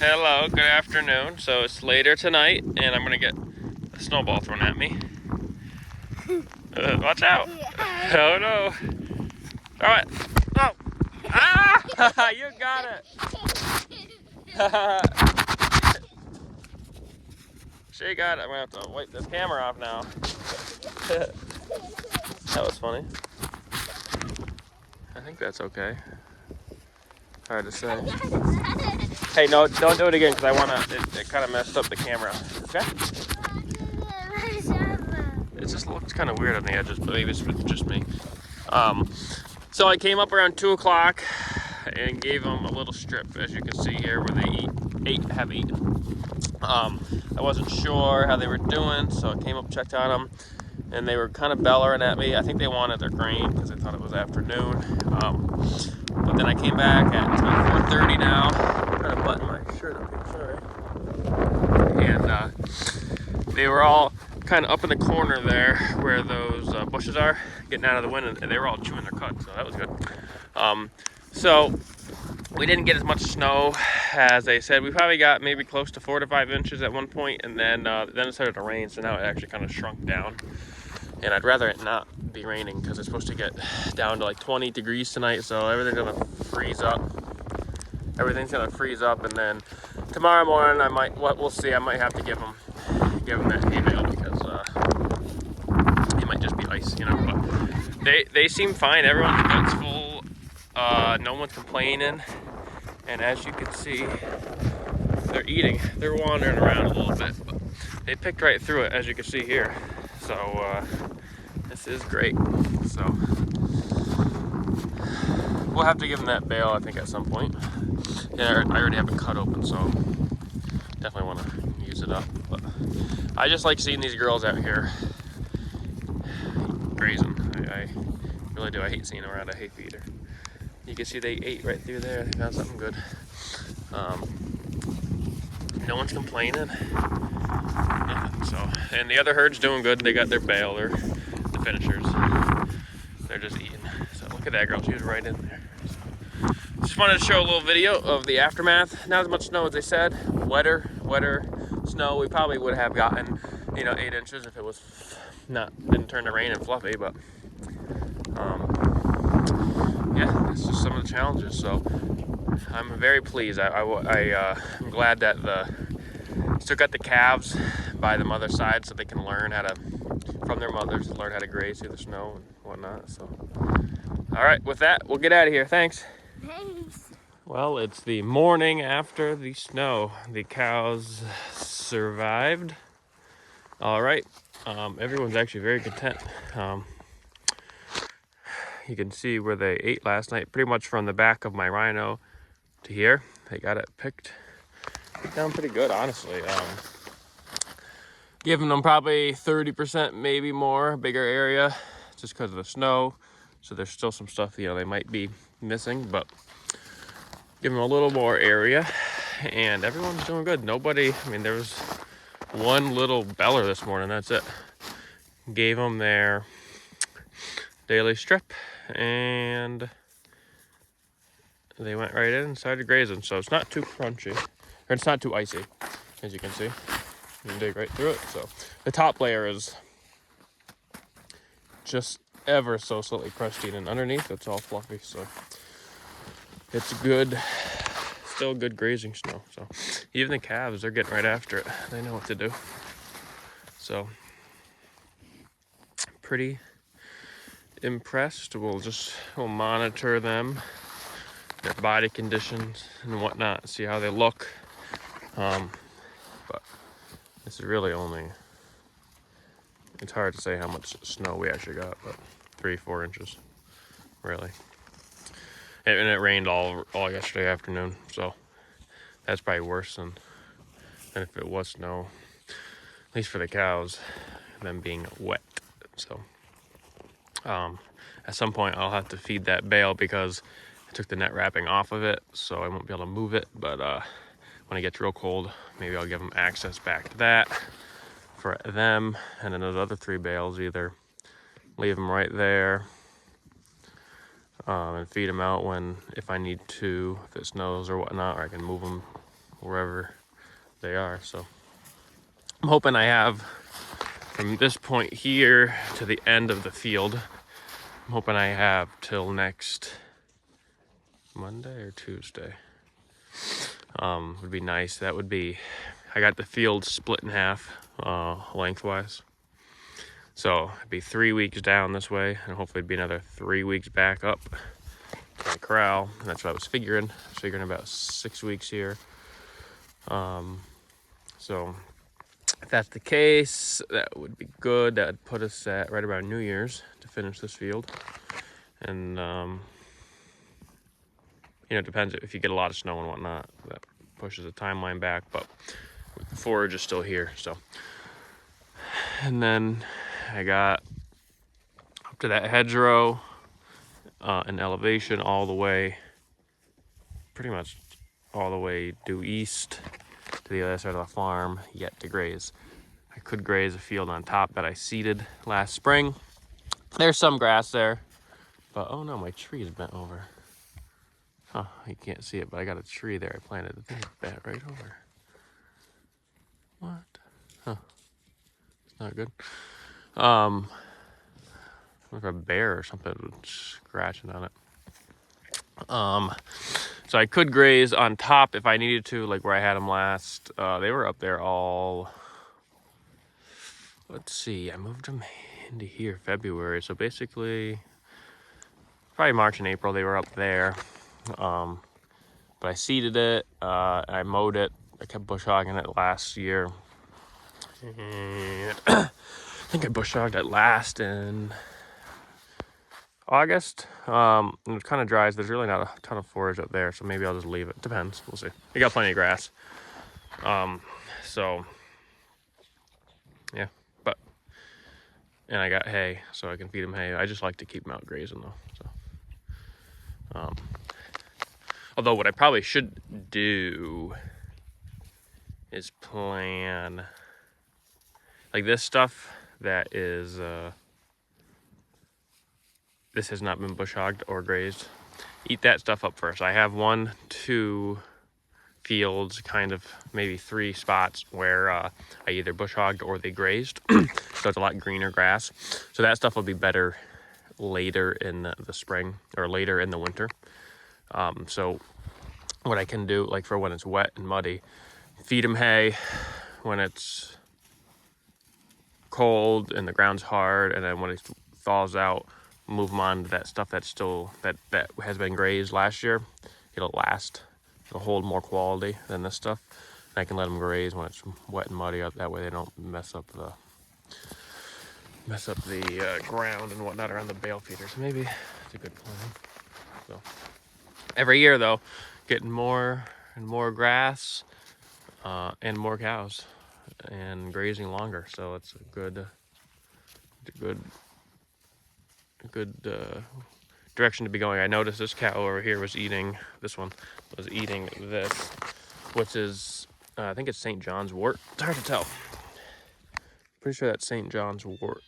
Hello, good afternoon. So it's later tonight, and I'm gonna get a snowball thrown at me. Watch out! Oh no! All right. Oh! Ah! You got it. She got it. I'm gonna have to wipe this camera off now. That was funny. I think that's okay. Hard to say. Hey, no, don't do it again because I wanna. It kind of messed up the camera. Okay. It just looks kind of weird on the edges, but maybe it's just me. So I came up around 2 o'clock and gave them a little strip, as you can see here, where they have eaten. I wasn't sure how they were doing, so I came up, checked on them, and they were kind of bellowing at me. I think they wanted their grain because they thought it was afternoon. But then I came back at 4:30 now. I'm trying to button my shirt up here, sorry. And they were all kind of up in the corner there where those bushes are, getting out of the wind, and they were all chewing their cud, so that was good. So we didn't get as much snow as they said. We probably got maybe close to 4 to 5 inches at one point, and then it started to rain, so now it actually kind of shrunk down. And I'd rather it not be raining because it's supposed to get down to like 20 degrees tonight, so everything's gonna freeze up. And then tomorrow morning we'll see. I might have to give them that hay bale because it might just be ice, you know. But they seem fine. Everyone's gut's full. No one's complaining, and as you can see, they're eating. They're wandering around a little bit, but they picked right through it, as you can see here. So this is great. So we'll have to give them that bale, I think, at some point. Yeah, I already have it cut open, so definitely want to use it up. But I just like seeing these girls out here grazing. I really do. I hate seeing them around a hay feeder. You can see they ate right through there. They found something good. No one's complaining. Nothing. So, and the other herd's doing good. They got their bale. They're the finishers. They're just eating. So look at that girl. She was right in there. So, just wanted to show a little video of the aftermath. Not as much snow as they said. Wetter snow. We probably would have gotten, 8 inches if it was didn't turn to rain and fluffy. But yeah, it's just some of the challenges. So I'm very pleased. I'm glad that still got the calves by the mother's side, so they can learn from their mothers, learn how to graze through the snow and whatnot. So, all right, with that, we'll get out of here. Thanks. Well, it's the morning after the snow. The cows survived. All right. Everyone's actually very content. You can see where they ate last night, pretty much from the back of my rhino to here. They got it picked down pretty good, honestly. Giving them probably 30%, maybe more, bigger area, just because of the snow. So there's still some stuff, they might be missing, but give them a little more area, and everyone's doing good. There was one little beller this morning, that's it. Gave them their daily strip, and they went right in and started grazing. So it's not too crunchy, or it's not too icy, as you can see. You can dig right through it. So the top layer is just ever so slightly crusty, and underneath it's all fluffy. So it's good, still good grazing snow. So even the calves, they're getting right after it. They know what to do. So pretty impressed. We'll monitor them, their body conditions and whatnot, see how they look. But this is really it's hard to say how much snow we actually got, but 3-4 inches, really. And it rained all yesterday afternoon, so that's probably worse than if it was snow, at least for the cows, them being wet. So at some point I'll have to feed that bale because I took the net wrapping off of it, so I won't be able to move it. But when it gets real cold, maybe I'll give them access back to that for them. And then those other 3 bales, either leave them right there and feed them out if I need to, if it snows or whatnot, or I can move them wherever they are. So I'm hoping I have from this point here to the end of the field. I'm hoping I have till next Monday or Tuesday. Would be nice. That would be, I got the field split in half lengthwise. So it'd be 3 weeks down this way, and hopefully it'd be another 3 weeks back up to the corral. And that's what I was figuring. I was figuring about 6 weeks here. So if that's the case, that would be good. That would put us at right around New Year's to finish this field. And you know, it depends if you get a lot of snow and whatnot. That pushes the timeline back, but the forage is still here. So, and then I got up to that hedgerow in elevation all the way, pretty much all the way due east to the other side of the farm, yet to graze. I could graze a field on top that I seeded last spring. There's some grass there, but oh no, my tree is bent over. Huh, you can't see it, but I got a tree there I planted. The thing's bent right over. What? Huh. It's not good. Like a bear or something was scratching on it. So I could graze on top if I needed to, like where I had them last. They were up there all, let's see, I moved them into here February. So basically, probably March and April, they were up there. But I seeded it, I mowed it, I kept bush hogging it last year. And I think I bush hogged it last in August. It was kind of dry, so there's really not a ton of forage up there, so maybe I'll just leave it. Depends, we'll see. We got plenty of grass. So yeah, but, and I got hay, so I can feed them hay. I just like to keep them out grazing though, so. Although what I probably should do is plan, like this stuff that is, this has not been bush hogged or grazed. Eat that stuff up first. I have 1, 2 fields, kind of maybe 3 spots where I either bush hogged or they grazed. So it's a lot greener grass. So that stuff will be better later in the spring or later in the winter. So what I can do, like for when it's wet and muddy, feed them hay when it's cold and the ground's hard, and then when it thaws out, move them on to that stuff that's still, that has been grazed last year. It'll last, it'll hold more quality than this stuff. And I can let them graze when it's wet and muddy, that way they don't mess up the ground and whatnot around the bale feeders. Maybe it's a good plan. So every year though, getting more and more grass and more cows and grazing longer, so it's a good direction to be going. I noticed this cow over here was eating, this one was eating this, which is I think it's St. John's wort. It's hard to tell. Pretty sure that's St. John's wort.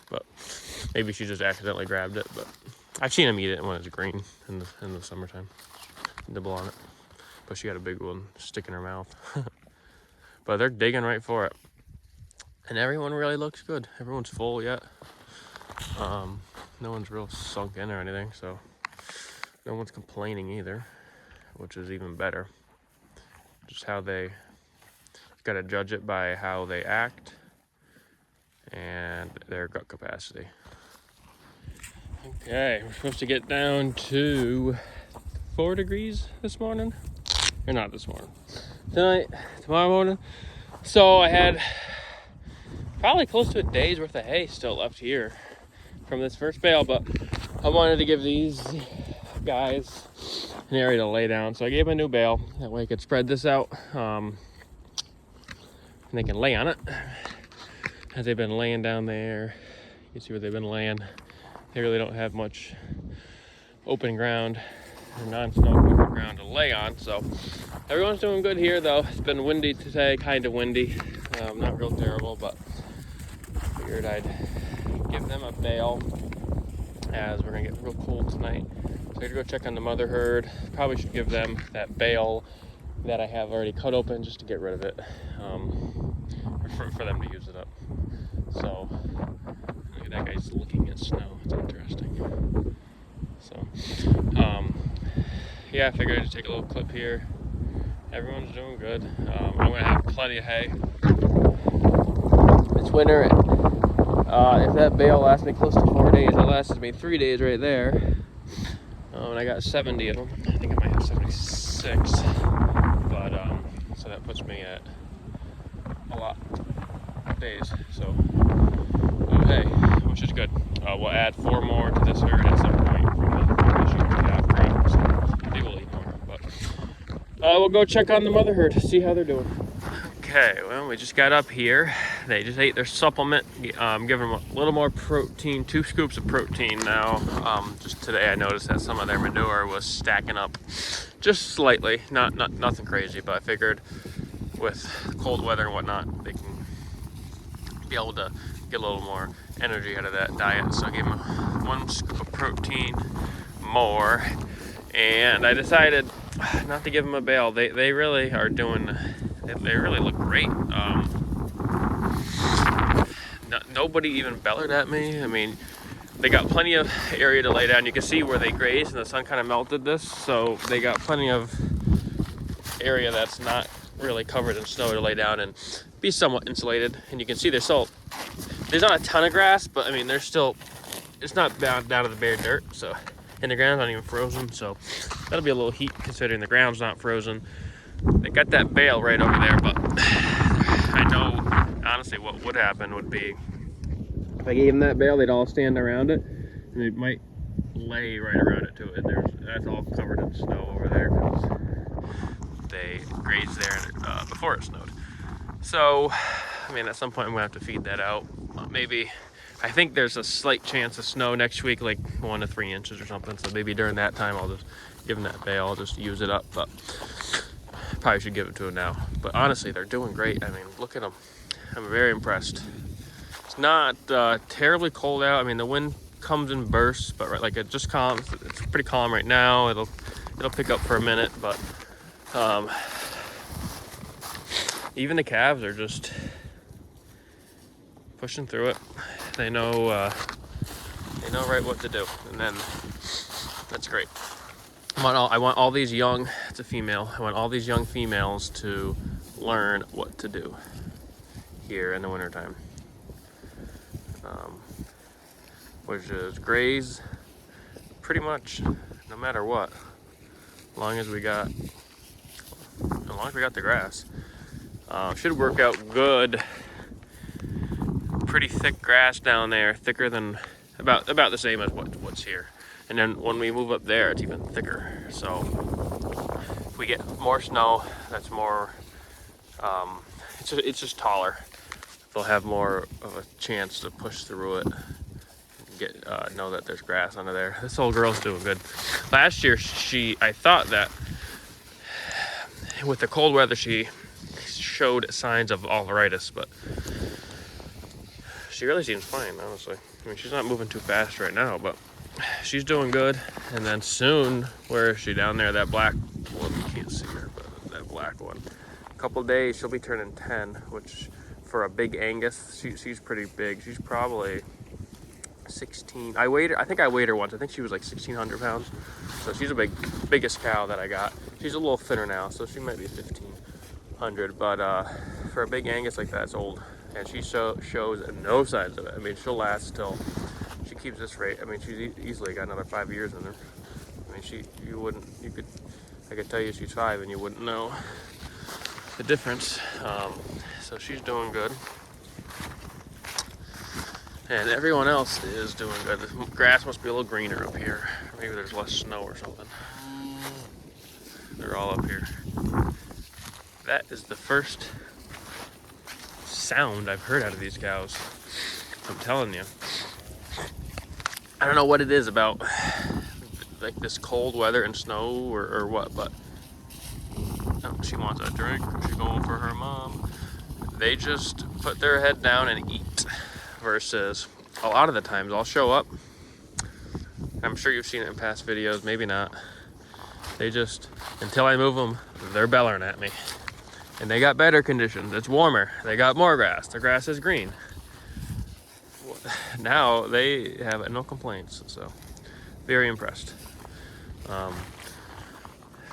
But maybe she just accidentally grabbed it, but I've seen them eat it when it's green in the summertime. Nibble on it. But she got a big one stick in her mouth. But they're digging right for it. And everyone really looks good. Everyone's full yet. No one's real sunk in or anything, so no one's complaining either, which is even better. Just how they, got to judge it by how they act and their gut capacity. Okay, we're supposed to get down to 4 degrees this morning. Or not this morning. Tomorrow morning. So I had probably close to a day's worth of hay still left here from this first bale, but I wanted to give these guys an area to lay down. So I gave them a new bale. That way I could spread this out. And they can lay on it. As they've been laying down there, you can see where they've been laying. They really don't have much open ground or non-snow covered ground to lay on. So everyone's doing good here though. It's been windy today, kind of windy. Not real terrible, but figured I'd give them a bale as we're gonna get real cold tonight. I gotta go check on the mother herd. Probably should give them that bale that I have already cut open just to get rid of it, for them to use it up. So, look at that guy's looking at snow. It's interesting. So, yeah, I figured I'd just take a little clip here. Everyone's doing good. I'm gonna have plenty of hay. It's winter. If that bale lasts me close to 4 days, it lasted me 3 days right there. And I got 70 of them. I think I might have 76. But, so that puts me at a lot of days. So, hay, which is good. We'll add 4 more to this herd at some point from this year after. So maybe we'll eat more. But we'll go check on the mother herd to see how they're doing. Okay, well, we just got up here. They just ate their supplement. Give them a little more protein, 2 scoops of protein now. Just today I noticed that some of their manure was stacking up just slightly. Nothing crazy, but I figured with cold weather and whatnot, they can be able to get a little more energy out of that diet. So I gave them 1 scoop of protein more. And I decided not to give them a bale. They really are doing... They really look great. Nobody even bellered at me. I mean, they got plenty of area to lay down. You can see where they grazed, and the sun kind of melted this, so they got plenty of area that's not really covered in snow to lay down and be somewhat insulated. And you can see there's not a ton of grass, but I mean, it's not down to the bare dirt. So, and the ground's not even frozen, so that'll be a little heat considering the ground's not frozen. They got that bale right over there, but I know, honestly, what would happen would be if I gave them that bale, they'd all stand around it, and they might lay right around it too. And that's all covered in snow over there because they grazed there before it snowed. So, I mean, at some point I'm gonna have to feed that out. Maybe, I think there's a slight chance of snow next week, like 1 to 3 inches or something. So maybe during that time I'll just give them that bale, I'll just use it up. But probably should give it to them now. But honestly, they're doing great. I mean, look at them. I'm very impressed. It's not terribly cold out. I mean, the wind comes in bursts, but like it just calms. It's pretty calm right now. It'll pick up for a minute, but even the calves are just pushing through it. They know right what to do, and then that's great. I want all these young, it's a female, I want all these young females to learn what to do here in the wintertime. Which is graze pretty much no matter what, as long as we got the grass. Should work out good. Pretty thick grass down there, thicker than, about the same as what's here. And then when we move up there, it's even thicker. So if we get more snow, that's more, it's just taller. They'll have more of a chance to push through it and know that there's grass under there. This old girl's doing good. Last year, I thought that with the cold weather, she showed signs of arthritis, but she really seems fine, honestly. I mean, she's not moving too fast right now, but she's doing good. And then soon, where is she down there? That black one, you can't see her, but that black one. A couple days, she'll be turning 10, which for a big Angus, she's pretty big. She's probably 16. I think I weighed her once. I think she was like 1,600 pounds. So she's the biggest cow that I got. She's a little thinner now, so she might be 1,500. But for a big Angus like that, it's old. And she shows no signs of it. I mean, she'll last till she keeps this rate. I mean, she's easily got another 5 years in her. I mean, I could tell you she's 5 and you wouldn't know the difference. So she's doing good. And everyone else is doing good. The grass must be a little greener up here. Maybe there's less snow or something. They're all up here. That is the first sound I've heard out of these cows. I'm telling you. I don't know what it is about like this cold weather and snow or what, but oh, she wants a drink. She's going for her mom. They just put their head down and eat. Versus a lot of the times I'll show up I'm sure you've seen it in past videos, maybe not. They just, until I move them, they're bellering at me. And they got better conditions. It's warmer. They got more grass. The grass is green. Now they have no complaints, so very impressed.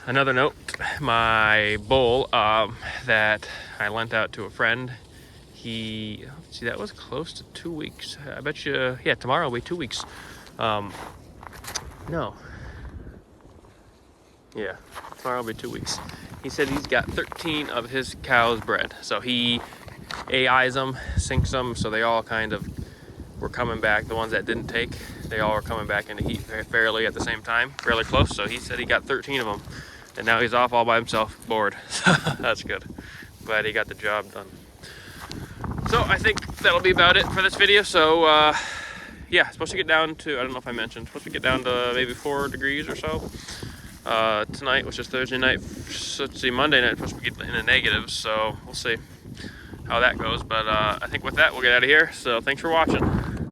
Another note, my bull that I lent out to a friend, see, that was close to 2 weeks. I bet you, yeah, tomorrow will be 2 weeks. No. Yeah, tomorrow will be 2 weeks. He said he's got 13 of his cows bred. So he AIs them, sinks them, so they all kind of were coming back. The ones that didn't take, they all were coming back into heat fairly at the same time, fairly close. So he said he got 13 of them. And now he's off all by himself, bored. That's good. Glad he got the job done. So I think that'll be about it for this video. So yeah, supposed to get down to, I don't know if I mentioned, supposed to get down to maybe 4 degrees or so. Tonight, which is Thursday night, so let's see, Monday night, supposed to be in the negatives. So we'll see how that goes. But I think with that, we'll get out of here. So thanks for watching.